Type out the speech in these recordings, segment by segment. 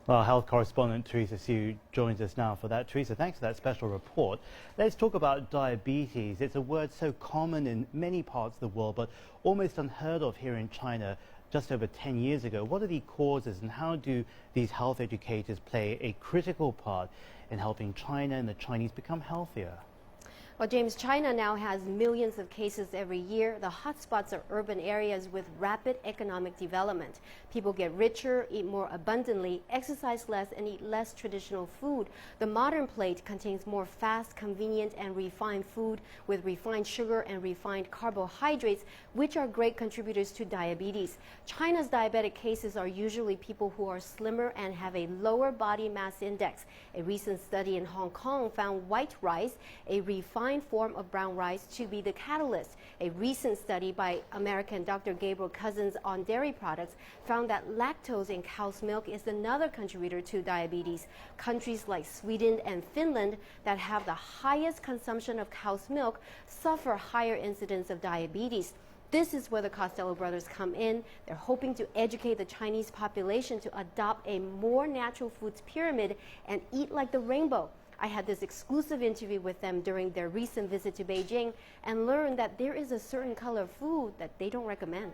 Well, health correspondent Teresa Hsu joins us now for that. Teresa, thanks for that special report. Let's talk about diabetes. It's a word so common in many parts of the world, but almost unheard of here in China just over 10 years ago. What are the causes and how do these health educators play a critical part in helping China and the Chinese become healthier? Well, James, China now has millions of cases every year. The hotspots are urban areas with rapid economic development. People get richer, eat more abundantly, exercise less, and eat less traditional food. The modern plate contains more fast, convenient, and refined food with refined sugar and refined carbohydrates, which are great contributors to diabetes. China's diabetic cases are usually people who are slimmer and have a lower body mass index. A recent study in Hong Kong found white rice, a refined form of brown rice, to be the catalyst. A recent study by American Dr. Gabriel Cousins on dairy products found that lactose in cow's milk is another contributor to diabetes. Countries like Sweden and Finland that have the highest consumption of cow's milk suffer higher incidence of diabetes. This is where the Costello brothers come in. They're hoping to educate the Chinese population to adopt a more natural foods pyramid and eat like the rainbow. I had this exclusive interview with them during their recent visit to Beijing and learned that there is a certain color of food that they don't recommend.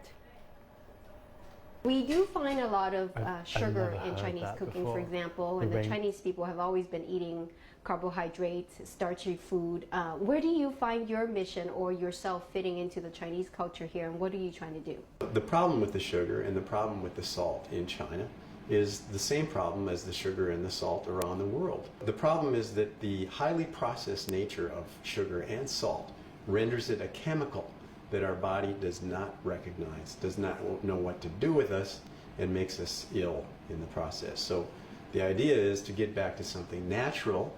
We do find a lot of sugar in Chinese cooking, for example, and the Chinese people have always been eating carbohydrates, starchy food. Where do you find your mission or yourself fitting into the Chinese culture here, and what are you trying to do? The problem with the sugar and the problem with the salt in China is the same problem as the sugar and the salt around the world. The problem is that the highly processed nature of sugar and salt renders it a chemical that our body does not recognize, does not know what to do with us, and makes us ill in the process. So the idea is to get back to something natural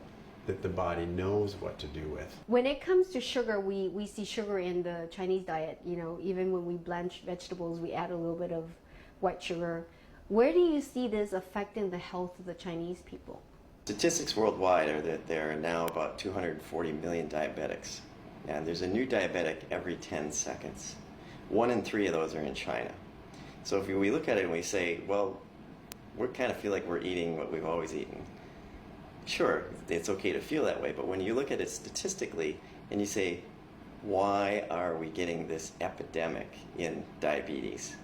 that the body knows what to do with. When it comes to sugar, we see sugar in the Chinese diet. You know, even when we blanch vegetables, we add a little bit of white sugar. Where do you see this affecting the health of the Chinese people? Statistics worldwide are that there are now about 240 million diabetics. And there's a new diabetic every 10 seconds. 1 in 3 of those are in China. So if we look at it and we say, well, we kind of feel like we're eating what we've always eaten. Sure, it's okay to feel that way, but when you look at it statistically and you say, why are we getting this epidemic in diabetes?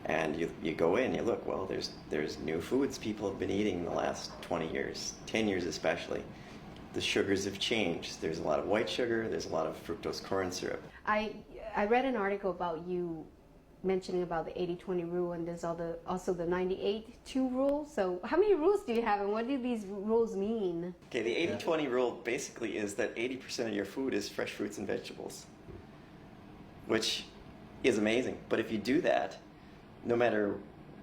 And you go in, you look, well, there's new foods people have been eating in the last 20 years, 10 years especially. The sugars have changed. There's a lot of white sugar, there's a lot of fructose corn syrup. I read an article about you mentioning about the 80-20 rule, and there's also the 98-2 rule. So how many rules do you have, and what do these rules mean? Okay, the 80-20 rule basically is that 80% of your food is fresh fruits and vegetables, which is amazing. But if you do that, no matter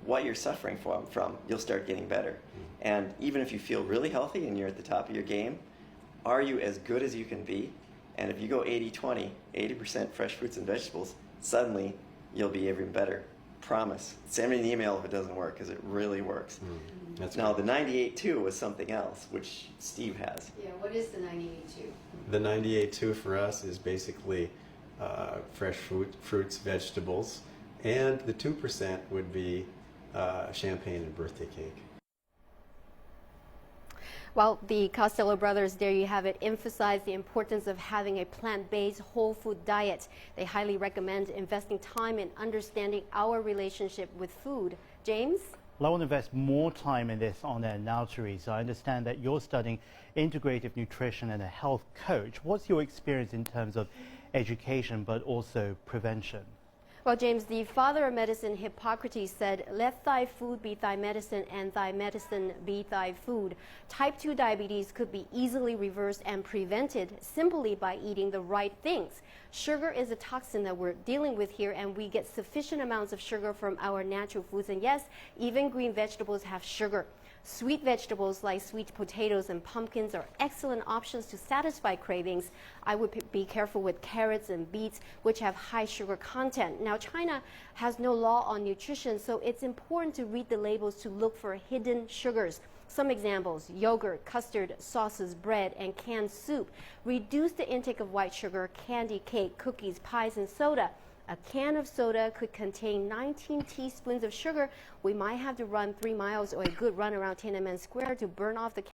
what you're suffering from, you'll start getting better. And even if you feel really healthy and you're at the top of your game, are you as good as you can be? And if you go 80-20, 80% fresh fruits and vegetables, suddenly you'll be even better. Promise. Send me an email if it doesn't work, because it really works. Now, the 98-2 was something else, which Steve has. Yeah, what is the 98-2? The 98-2 for us is basically fresh fruits, vegetables, and the 2% would be champagne and birthday cake. Well, the Costello brothers, there you have it, emphasize the importance of having a plant-based whole food diet. They highly recommend investing time in understanding our relationship with food. James? Well, I want to invest more time in this on air now, Teresa. I understand that you're studying integrative nutrition and a health coach. What's your experience in terms of education but also prevention? Well, James, the father of medicine, Hippocrates, said, "Let thy food be thy medicine and thy medicine be thy food." Type 2 diabetes could be easily reversed and prevented simply by eating the right things. Sugar is a toxin that we're dealing with here, and we get sufficient amounts of sugar from our natural foods. And yes, even green vegetables have sugar. Sweet vegetables like sweet potatoes and pumpkins are excellent options to satisfy cravings. I would be careful with carrots and beets, which have high sugar content. Now, China has no law on nutrition, so it's important to read the labels to look for hidden sugars. Some examples: yogurt, custard, sauces, bread, and canned soup. Reduce the intake of white sugar, candy, cake, cookies, pies, and soda. A can of soda could contain 19 teaspoons of sugar. We might have to run 3 miles or a good run around Tiananmen Square to burn off the